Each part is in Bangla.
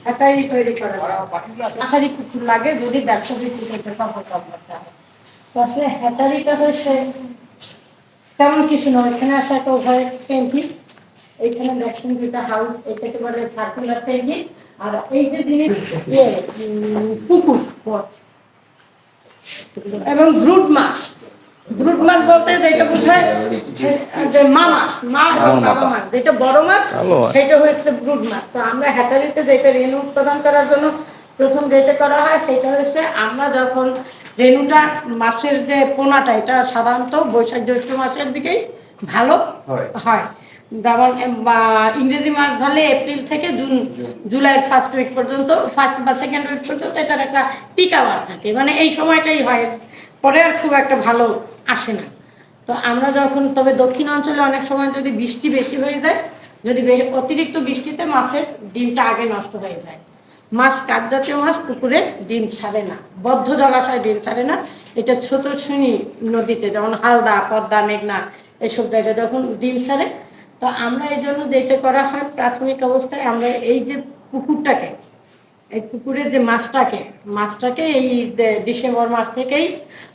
হ্যাচারি তৈরি করা যায়। হ্যাচারি পুকুর লাগে যদি ব্যবসা বিক্রি করতে করতে হয়। তো আসলে হ্যাচারিটা হয়েছে তেমন কিছু নয়। এখানে আসা একটা ওভারের ট্যাঙ্কি, এইখানে দেখছেন যেটা হাউস, এটাকে বলে সার্কুলার ট্যাঙ্কি। আর এই যে জিনিস পুকুর এবং ব্রুড মাছ। ব্রুড মাছ বলতে যেটা বোঝায় যে মা মাছ, মা বাবা মাছ, যেটা বড় মাছ সেটা হচ্ছে ব্রুড মাছ। তো আমরা হ্যাচারিতে যেটা রেণু উৎপাদন করার জন্য প্রথম যেটা করা হয় সেটা হচ্ছে আমরা যখন রেণুটা মাছের যে পোনাটা, এটা সাধারণত বৈশাখ জ্যৈষ্ঠ মাসের দিকেই ভালো হয়। যেমন ইংরেজি মাস ধরলে এপ্রিল থেকে জুন, জুলাইয়ের ফার্স্ট উইক পর্যন্ত, ফার্স্ট বা সেকেন্ড উইক পর্যন্ত এটার একটা পিক আওয়ার থাকে, মানে এই সময়টাই হয়, পরে আর খুব একটা ভালো আসে না। তো আমরা যখন, তবে দক্ষিণ অঞ্চলে অনেক সময় যদি বৃষ্টি বেশি হয়ে যায়, যদি অতিরিক্ত বৃষ্টিতে মাছের ডিমটা আগে নষ্ট হয়ে যায়। মাছ, কাঠ জাতীয় মাছ পুকুরে ডিম ছাড়ে না, বদ্ধ জলাশয়ে ডিম ছাড়ে না। এটা স্রোতস্বিনী নদীতে, যেমন হালদা, পদ্মা, মেঘনা, এসব জায়গায় যখন ডিম ছাড়ে। তো আমরা এই জন্য যেটা করা হয় প্রাথমিক অবস্থায়, আমরা এই যে পুকুরটাকে, এই পুকুরের যে মাছটাকে এই ডিসেম্বর মাস থেকেই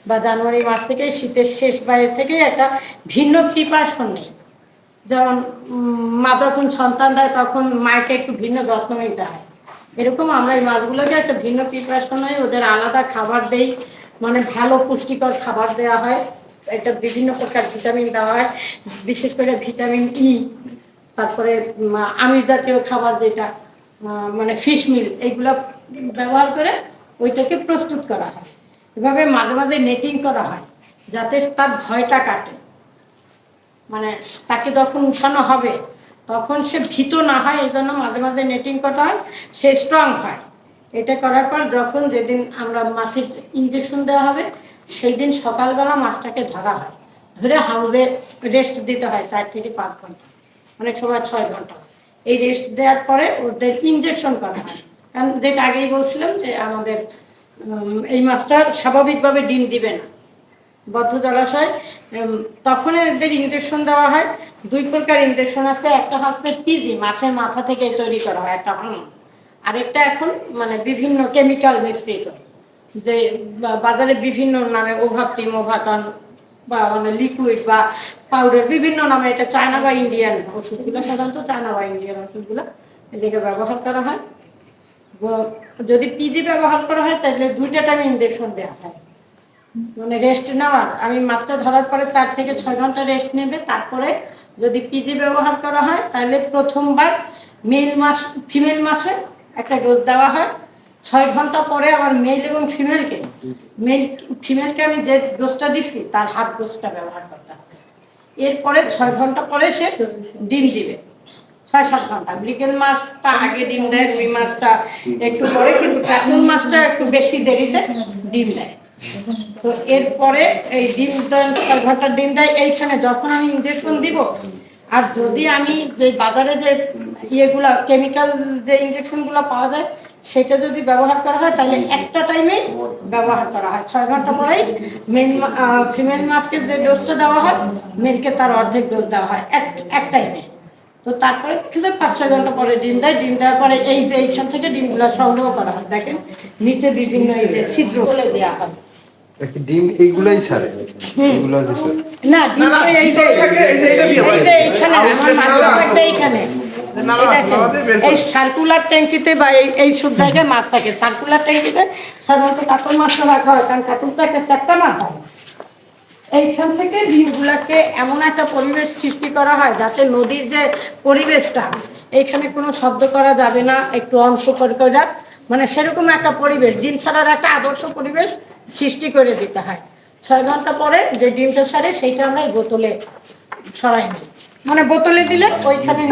বা জানুয়ারি মাস থেকে, শীতের শেষ বাইরে থেকে একটা ভিন্ন প্রিপারেশন নেই। যেমন মা যখন সন্তান দেয় তখন মাকে একটু ভিন্ন যত্ন নিতে হয়, এরকম আমরা এই মাছগুলোকে একটা ভিন্ন প্রিপারেশন হয়, ওদের আলাদা খাবার দেই, মানে ভালো পুষ্টিকর খাবার দেওয়া হয়। এটা বিভিন্ন প্রকার ভিটামিন দেওয়া হয়, বিশেষ করে ভিটামিন ই, তারপরে আমিষ জাতীয় খাবার যেটা মানে ফিশ মিল, এইগুলো ব্যবহার করে ওইটাকে প্রস্তুত করা হয়। এভাবে মাঝে মাঝে নেটিং করা হয় যাতে তার ভয়টা কাটে, মানে তাকে যখন উঠানো হবে তখন সে ভীত না হয়, এই জন্য মাঝে মাঝে নেটিং করতে হয়, সে স্ট্রং হয়। এটা করার পর যখন যেদিন আমরা মাছের ইঞ্জেকশন দেওয়া হবে সেই দিন সকালবেলা মাছটাকে ধরা হয়, ধরে হাউসে রেস্ট দিতে হয় 4 থেকে 5 ঘন্টা, অনেক সময় 6 ঘন্টা। এই রেস্ট দেওয়ার পরে ওদের ইঞ্জেকশন করা হয়, কারণ যেটা আগেই বলছিলাম যে আমাদের এই মাছটা স্বাভাবিকভাবে ডিম দিবে না বদ্ধ জলাশয়, তখন এদের ইঞ্জেকশন দেওয়া হয়। 2 প্রকার ইঞ্জেকশন আছে, একটা হচ্ছে পিজি, মাছের মাথা থেকে তৈরি করা হয় একটা, আরেকটা এখন মানে বিভিন্ন কেমিক্যাল মিশ্রিত, যে বাজারে বিভিন্ন নামে ওভারটিম, ওভাটন, বা মানে লিকুইড বা পাউডার, বিভিন্ন নামে, এটা চায়না বা ইন্ডিয়ান ওষুধগুলো, সাধারণত চায়না বা ইন্ডিয়ান ওষুধগুলো এদিকে ব্যবহার করা হয়। যদি পিজি ব্যবহার করা হয় তাহলে 2টা টাইম ইঞ্জেকশন দেওয়া হয়, মানে রেস্ট নেওয়ার, আমি মাছটা ধরার পরে 4 থেকে 6 ঘন্টা রেস্ট নেবে। তারপরে যদি পিজি ব্যবহার করা হয় তাহলে প্রথমবার ফিমেল মাছে একটা ডোজ দেওয়া হয়, 6 ঘন্টা পরে আবার মেল এবং ফিমেলকে আমি যে ডোজটা দিচ্ছি তার হাফ ডোজটা ব্যবহার করতে হবে। এরপরে 6 ঘন্টা পরে সে ডিম দিবে, 6-7 ঘন্টা। মৃগেল মাছটা আগে ডিম দেয়, রুই মাছটা একটু পরে, কিন্তু কাতল মাছটা একটু বেশি দেরিতে ডিম দেয়। তো এরপরে এই ডিম 6 ঘন্টার ডিম দেয়। এইখানে যখন আমি ইঞ্জেকশন দিব, আর যদি আমি যে বাজারে যে ইয়েগুলা কেমিক্যাল যে ইঞ্জেকশনগুলো পাওয়া যায় সেটা যদি ব্যবহার করা হয় তাহলে একটা টাইমে ব্যবহার করা হয়, 6 ঘন্টা পরেই ফিমেল মাছকে যে ডোজটা দেওয়া হয় মেলকে তার অর্ধেক ডোজ দেওয়া হয় এক টাইমে। তো তারপরে দেখি যে 5-6 ঘন্টা পরে ডিম দেয়। ডিম দেওয়ার পরে এই যে এইখান থেকে ডিমগুলো সংগ্রহ করা হয়, দেখেন নিচে বিভিন্ন এই যে ছিদ্র করে দেওয়া হয়। ডিম এইগুলাই ছাড়ে, এইগুলার ভিতর না, ডিম এই যে এইখানে আমার মাছটা থাকবে, এইখানে এই সার্কুলার ট্যাঙ্কিতে বা এই সব জায়গায় মাছ থাকে। সার্কুলার ট্যাঙ্কিতে সাধারণত কাতল মাছটা রাখা হয়, কারণ কাতলটা একটা চ্যাপ্টা মাছ হয়। এইখান থেকে ডিমগুলাকে এমন একটা পরিবেশ সৃষ্টি করা হয় যাতে নদীর যে পরিবেশটা, এইখানে কোনো শব্দ করা যাবে না, একটু অংশ করে মানে সেরকম একটা পরিবেশ, ডিম ছাড়ার একটা আদর্শ পরিবেশ সৃষ্টি করে দিতে হয়। 6 ঘন্টা পরে যে ডিমটা ছাড়ে সেইটা আমরা বোতলে সরাই নিই, মানে বোতলে দিলে ওইখানে